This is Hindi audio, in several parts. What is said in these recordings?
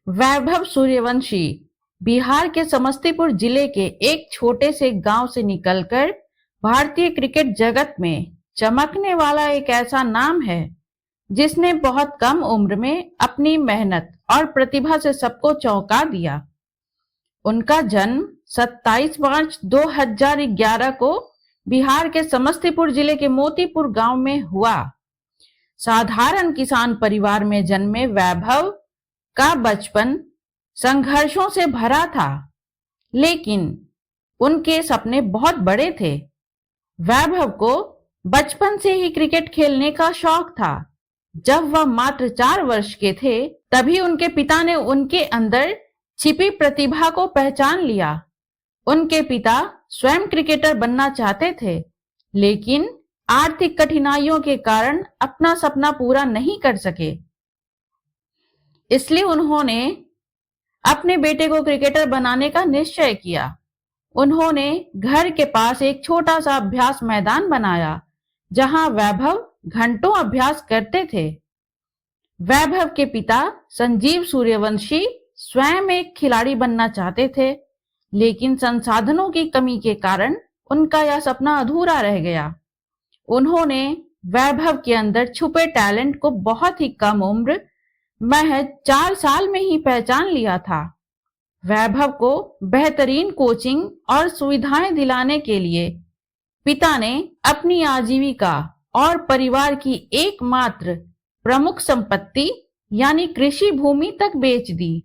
वैभव सूर्यवंशी बिहार के समस्तीपुर जिले के एक छोटे से गांव से निकलकर भारतीय क्रिकेट जगत में चमकने वाला एक ऐसा नाम है जिसने बहुत कम उम्र में अपनी मेहनत और प्रतिभा से सबको चौंका दिया। उनका जन्म 27 मार्च 2011 को बिहार के समस्तीपुर जिले के मोतीपुर गांव में हुआ। साधारण किसान परिवार में जन्मे वैभव का बचपन संघर्षों से भरा था, लेकिन उनके सपने बहुत बड़े थे। वैभव को बचपन से ही क्रिकेट खेलने का शौक था। जब वह मात्र 4 वर्ष के थे, तभी उनके पिता ने उनके अंदर छिपी प्रतिभा को पहचान लिया। उनके पिता स्वयं क्रिकेटर बनना चाहते थे, लेकिन आर्थिक कठिनाइयों के कारण अपना सपना पूरा नहीं कर सके। इसलिए उन्होंने अपने बेटे को क्रिकेटर बनाने का निश्चय किया। उन्होंने घर के पास एक छोटा सा अभ्यास मैदान बनाया, जहां वैभव घंटों अभ्यास करते थे। वैभव के पिता संजीव सूर्यवंशी स्वयं एक खिलाड़ी बनना चाहते थे, लेकिन संसाधनों की कमी के कारण उनका यह सपना अधूरा रह गया। उन्होंने वैभव के अंदर छुपे टैलेंट को बहुत ही कम उम्र, महज 4 साल में ही पहचान लिया था। वैभव को बेहतरीन कोचिंग और सुविधाएं दिलाने के लिए पिता ने अपनी आजीविका और परिवार की एकमात्र प्रमुख संपत्ति यानी कृषि भूमि तक बेच दी।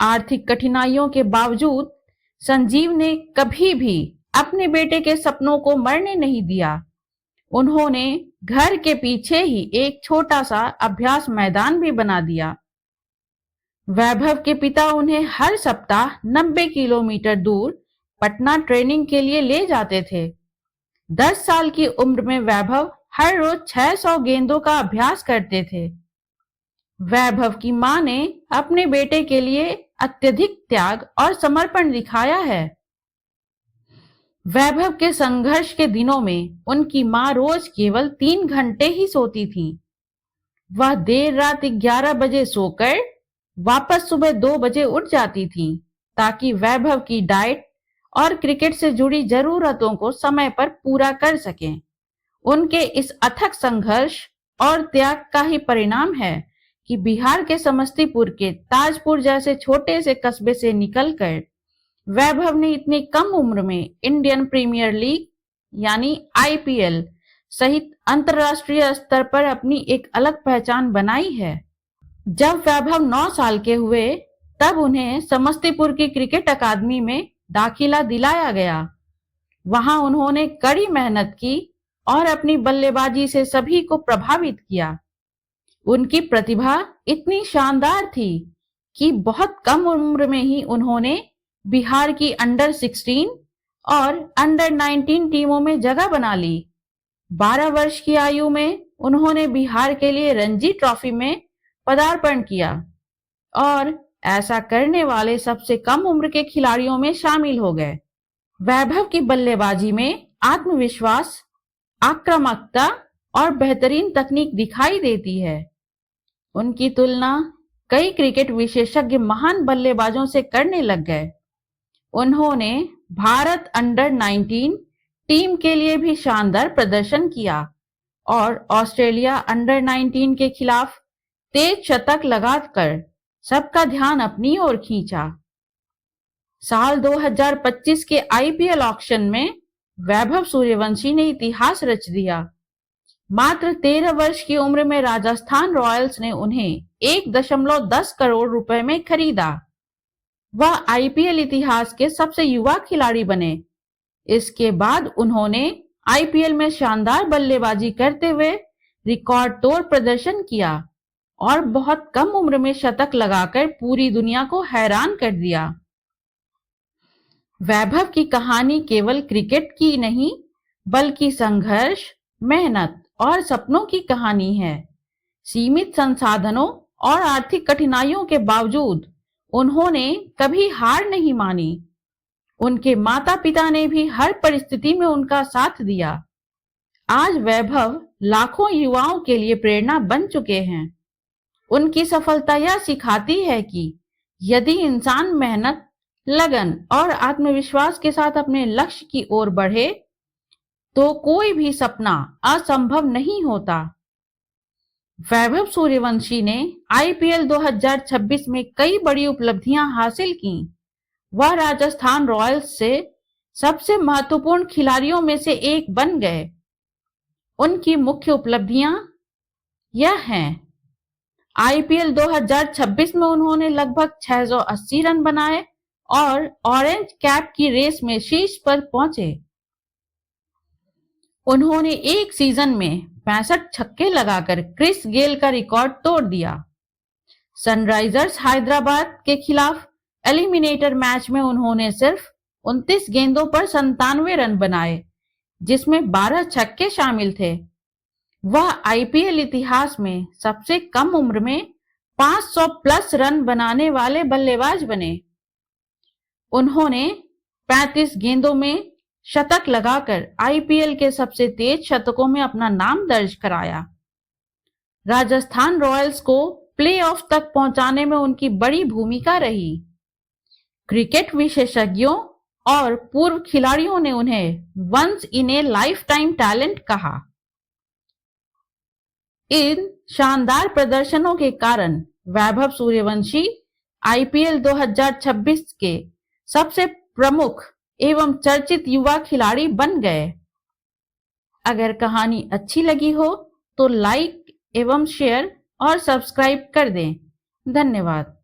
आर्थिक कठिनाइयों के बावजूद संजीव ने कभी भी अपने बेटे के सपनों को मरने नहीं दिया। उन्होंने घर के पीछे ही एक छोटा सा अभ्यास मैदान भी बना दिया। वैभव के पिता उन्हें हर सप्ताह 90 किलोमीटर दूर पटना ट्रेनिंग के लिए ले जाते थे। 10 साल की उम्र में वैभव हर रोज 600 गेंदों का अभ्यास करते थे। वैभव की मां ने अपने बेटे के लिए अत्यधिक त्याग और समर्पण दिखाया है। वैभव के संघर्ष के दिनों में उनकी मां रोज केवल 3 घंटे ही सोती थी। वह देर रात 11 बजे सोकर वापस सुबह 2 बजे उठ जाती थी, ताकि वैभव की डाइट और क्रिकेट से जुड़ी जरूरतों को समय पर पूरा कर सकें। उनके इस अथक संघर्ष और त्याग का ही परिणाम है कि बिहार के समस्तीपुर के ताजपुर जैसे छोटे से कस्बे से निकलकर वैभव ने इतनी कम उम्र में इंडियन प्रीमियर लीग यानी आईपीएल सहित अंतर्राष्ट्रीय स्तर पर अपनी एक अलग पहचान बनाई है। जब वैभव 9 साल के हुए, तब उन्हें समस्तीपुर की क्रिकेट अकादमी में दाखिला दिलाया गया। वहां उन्होंने कड़ी मेहनत की और अपनी बल्लेबाजी से सभी को प्रभावित किया। उनकी प्रतिभा इतनी शानदार थी कि बहुत कम उम्र में ही उन्होंने बिहार की अंडर 16 और अंडर 19 टीमों में जगह बना ली। 12 वर्ष की आयु में उन्होंने बिहार के लिए रणजी ट्रॉफी में पदार्पण किया और ऐसा करने वाले सबसे कम उम्र के खिलाड़ियों में शामिल हो गए। वैभव की बल्लेबाजी में आत्मविश्वास, आक्रामकता और बेहतरीन तकनीक दिखाई देती है। उनकी तुलना कई क्रिकेट विशेषज्ञ महान बल्लेबाजों से करने लग गए। उन्होंने भारत अंडर 19 टीम के लिए भी शानदार प्रदर्शन किया और ऑस्ट्रेलिया अंडर 19 के खिलाफ तेज शतक लगाकर सबका ध्यान अपनी ओर खींचा। साल 2025 के आईपीएल ऑक्शन में वैभव सूर्यवंशी ने इतिहास रच दिया। मात्र 13 वर्ष की उम्र में राजस्थान रॉयल्स ने उन्हें 1.10 करोड़ रुपए में खरीदा। वह आईपीएल इतिहास के सबसे युवा खिलाड़ी बने। इसके बाद उन्होंने आईपीएल में शानदार बल्लेबाजी करते हुए रिकॉर्ड तोड़ प्रदर्शन किया और बहुत कम उम्र में शतक लगाकर पूरी दुनिया को हैरान कर दिया। वैभव की कहानी केवल क्रिकेट की नहीं, बल्कि संघर्ष, मेहनत और सपनों की कहानी है। सीमित संसाधनों और आर्थिक कठिनाइयों के बावजूद उन्होंने कभी हार नहीं मानी। उनके माता पिता ने भी हर परिस्थिति में उनका साथ दिया। आज वैभव लाखों युवाओं के लिए प्रेरणा बन चुके हैं। उनकी सफलता यह सिखाती है कि यदि इंसान मेहनत, लगन और आत्मविश्वास के साथ अपने लक्ष्य की ओर बढ़े तो कोई भी सपना असंभव नहीं होता। वैभव सूर्यवंशी ने आईपीएल 2026 में कई बड़ी उपलब्धियां हासिल की। वह राजस्थान रॉयल्स से सबसे महत्वपूर्ण खिलाड़ियों में से एक बन गए। उनकी मुख्य उपलब्धियां यह हैं: आईपीएल 2026 में उन्होंने लगभग 680 रन बनाए और ऑरेंज कैप की रेस में शीर्ष पर पहुंचे। उन्होंने एक सीजन में 65 छक्के लगाकर क्रिस गेल का रिकॉर्ड तोड़ दिया। सनराइजर्स हैदराबाद के खिलाफ एलिमिनेटर मैच में उन्होंने सिर्फ 29 गेंदों पर 97 रन बनाए, जिसमें 12 छक्के शामिल थे। वह आईपीएल इतिहास में सबसे कम उम्र में 500 प्लस रन बनाने वाले बल्लेबाज बने। उन्होंने 35 गेंदों में शतक लगाकर आईपीएल के सबसे तेज शतकों में अपना नाम दर्ज कराया। राजस्थान रॉयल्स को प्लेऑफ तक पहुंचाने में उनकी बड़ी भूमिका रही। क्रिकेट विशेषज्ञों और पूर्व खिलाड़ियों ने उन्हें once in a lifetime talent कहा। इन शानदार प्रदर्शनों के कारण वैभव सूर्यवंशी आईपीएल 2026 के सबसे प्रमुख एवं चर्चित युवा खिलाड़ी बन गए। अगर कहानी अच्छी लगी हो तो लाइक एवं शेयर और सब्सक्राइब कर दें। धन्यवाद।